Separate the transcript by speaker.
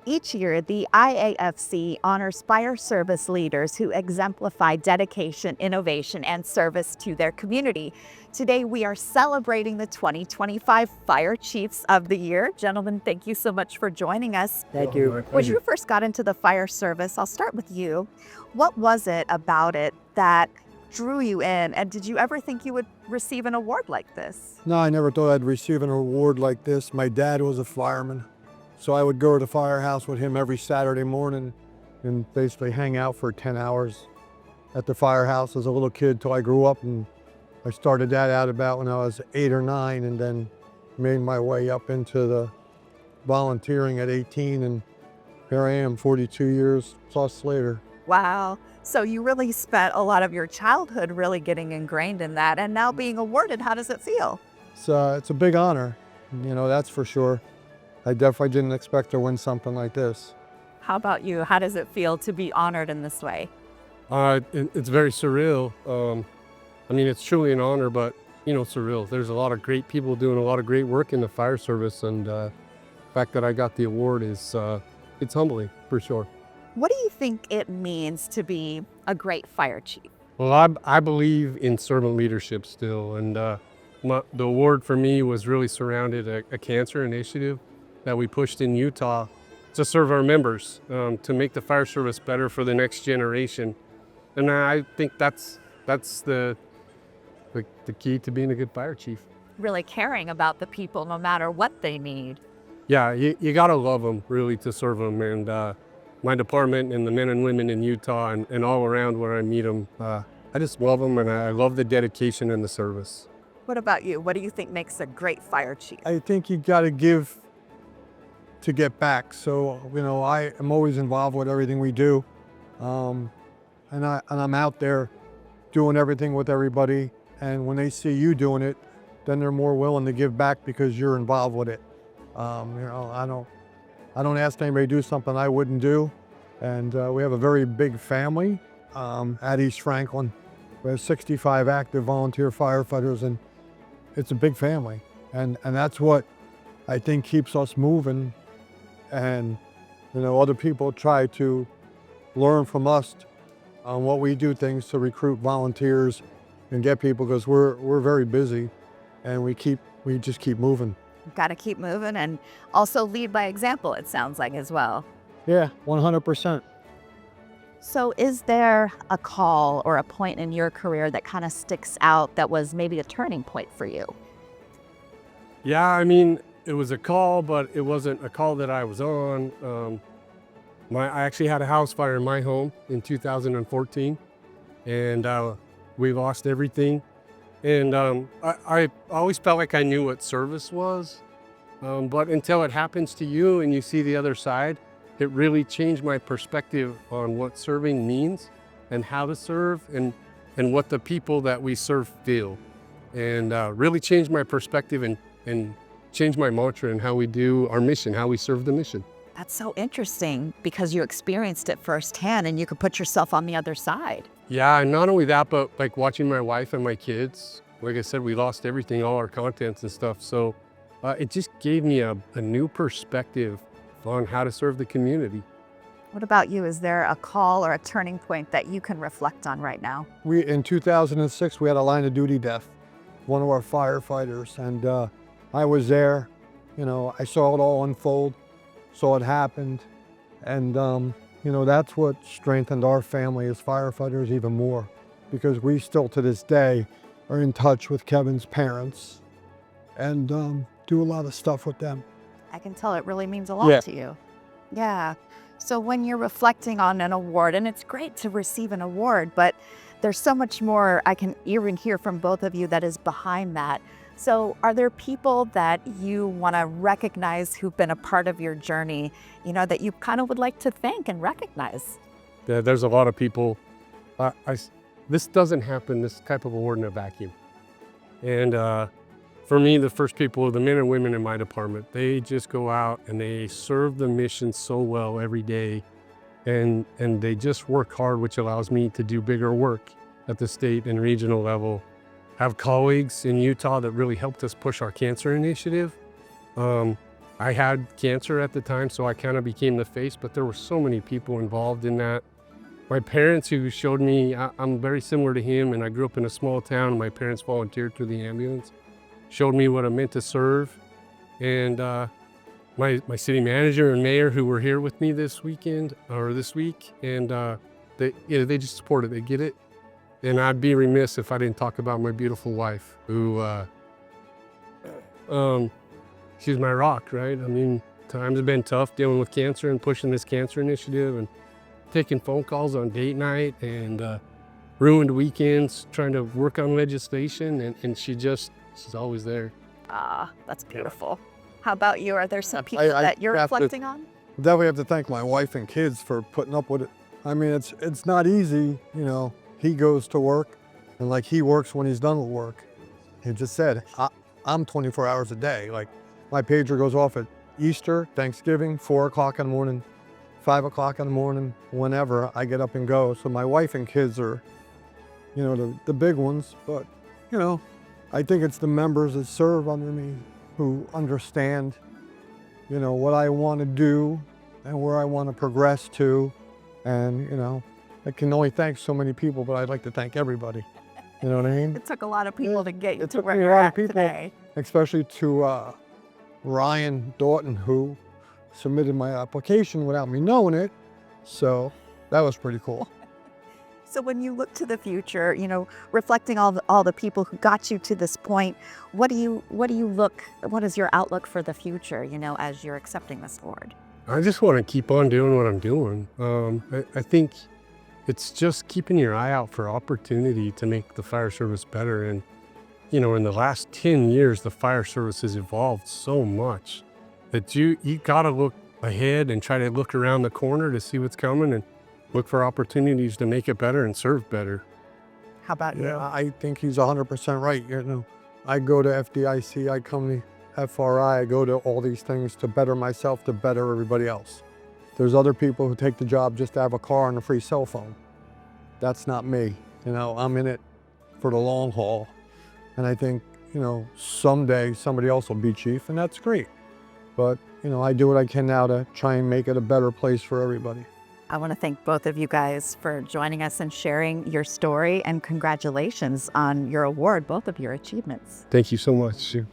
Speaker 1: Each year, the IAFC honors fire service leaders who exemplify dedication, innovation, and service to their community. Today, we are celebrating the 2025 Fire Chiefs of the Year. Gentlemen, thank you so much for joining us.
Speaker 2: Thank you.
Speaker 1: When you first got into the fire service, I'll start with you. What was it about it that drew you in, and did you ever think you would receive an award like this?
Speaker 2: No, I never thought I'd receive an award like this. My dad was a fireman, so I would go to the firehouse with him every Saturday morning and basically hang out for 10 hours at the firehouse as a little kid till I grew up. And I started that out about when I was 8 or 9, and then made my way up into the volunteering at 18, and here I am 42 years plus later.
Speaker 1: Wow. So you really spent a lot of your childhood really getting ingrained in that, and now being awarded, how does it feel?
Speaker 2: It's a big honor, that's for sure. I definitely didn't expect to win something like this.
Speaker 1: How about you? How does it feel to be honored in this way?
Speaker 3: It's very surreal. It's truly an honor, but surreal. There's a lot of great people doing a lot of great work in the fire service, and the fact that I got the award is it's humbling for sure.
Speaker 1: What do you think it means to be a great fire chief?
Speaker 3: Well, I believe in servant leadership still, and the award for me was really surrounded a cancer initiative that we pushed in Utah to serve our members, to make the fire service better for the next generation. And I think that's the key to being a good fire chief.
Speaker 1: Really caring about the people no matter what they need.
Speaker 3: Yeah, you gotta love them really to serve them, and my department and the men and women in Utah and all around where I meet them, I just love them, and I love the dedication and the service.
Speaker 1: What about you? What do you think makes a great fire chief?
Speaker 2: I think you got to give to get back. So, I am always involved with everything we do. And I'm out there doing everything with everybody. And when they see you doing it, then they're more willing to give back because you're involved with it. I don't ask anybody to do something I wouldn't do. And we have a very big family at East Franklin. We have 65 active volunteer firefighters, and it's a big family. And that's what I think keeps us moving. And, other people try to learn from us on what we do things to recruit volunteers and get people, because we're very busy, and we just keep moving.
Speaker 1: Got to keep moving and also lead by example, it sounds like, as well.
Speaker 2: Yeah, 100%.
Speaker 1: So is there a call or a point in your career that kind of sticks out that was maybe a turning point for you?
Speaker 3: Yeah, it was a call, but it wasn't a call that I was on. I actually had a house fire in my home in 2014, and we lost everything. And I always felt like I knew what service was, but until it happens to you and you see the other side, it really changed my perspective on what serving means and how to serve and what the people that we serve feel. And really changed my perspective and changed my mantra and how we do our mission, how we serve the mission.
Speaker 1: That's so interesting because you experienced it firsthand and you could put yourself on the other side.
Speaker 3: Yeah, and not only that, but like watching my wife and my kids. Like I said, we lost everything, all our contents and stuff. So it just gave me a new perspective on how to serve the community.
Speaker 1: What about you? Is there a call or a turning point that you can reflect on right now?
Speaker 2: In 2006, we had a line of duty death, one of our firefighters, and I was there. I saw it all unfold, saw it happen, and that's what strengthened our family as firefighters even more, because we still to this day are in touch with Kevin's parents and do a lot of stuff with them.
Speaker 1: I can tell it really means a lot to you. Yeah. So when you're reflecting on an award, and it's great to receive an award, but there's so much more I can even hear from both of you that is behind that. So are there people that you want to recognize who've been a part of your journey, that you kind of would like to thank and recognize?
Speaker 3: Yeah, there's a lot of people. This doesn't happen, this type of award, in a vacuum. And for me, the first people are the men and women in my department. They just go out and they serve the mission so well every day. And they just work hard, which allows me to do bigger work at the state and regional level. Have colleagues in Utah that really helped us push our cancer initiative. I had cancer at the time, so I kind of became the face, but there were so many people involved in that. My parents, who showed me, I'm very similar to him, and I grew up in a small town. My parents volunteered through the ambulance, showed me what it meant to serve. And my city manager and mayor, who were here with me this week, and they just support it. They get it. And I'd be remiss if I didn't talk about my beautiful wife, who she's my rock, right? I mean, times have been tough dealing with cancer and pushing this cancer initiative and taking phone calls on date night and ruined weekends trying to work on legislation, and she's always there.
Speaker 1: Ah, that's beautiful. How about you? Are there some people
Speaker 2: I
Speaker 1: that you're
Speaker 2: have to-
Speaker 1: reflecting on?
Speaker 2: Definitely have to thank my wife and kids for putting up with it. I mean, it's not easy, you know. He goes to work, and like he works when he's done with work. He just said, I'm 24 hours a day. Like my pager goes off at Easter, Thanksgiving, 4 o'clock in the morning, 5 o'clock in the morning, whenever I get up and go. So my wife and kids are, you know, the big ones. But, you know, I think it's the members that serve under me who understand, you know, what I want to do and where I want to progress to. And, you know, I can only thank so many people, but I'd like to thank everybody. You know what I mean?
Speaker 1: It took a lot of people to get you
Speaker 2: It
Speaker 1: to
Speaker 2: took
Speaker 1: where
Speaker 2: me a
Speaker 1: you're
Speaker 2: lot of
Speaker 1: at
Speaker 2: people.
Speaker 1: today.
Speaker 2: Especially to Ryan Doughton, who submitted my application without me knowing it. So that was pretty cool.
Speaker 1: So when you look to the future, you know, reflecting all the people who got you to this point, what is your outlook for the future, you know, as you're accepting this award?
Speaker 3: I just want to keep on doing what I'm doing. I think it's just keeping your eye out for opportunity to make the fire service better. And, you know, in the last 10 years, the fire service has evolved so much that you got to look ahead and try to look around the corner to see what's coming and look for opportunities to make it better and serve better.
Speaker 1: How about you?
Speaker 2: I think he's 100% right. You know, I go to FDIC, I come to FRI, I go to all these things to better myself, to better everybody else. There's other people who take the job just to have a car and a free cell phone. That's not me. You know, I'm in it for the long haul. And I think, you know, someday somebody else will be chief, and that's great. But, you know, I do what I can now to try and make it a better place for everybody.
Speaker 1: I want to thank both of you guys for joining us and sharing your story, and congratulations on your award, both of your achievements.
Speaker 3: Thank you so much, Sue.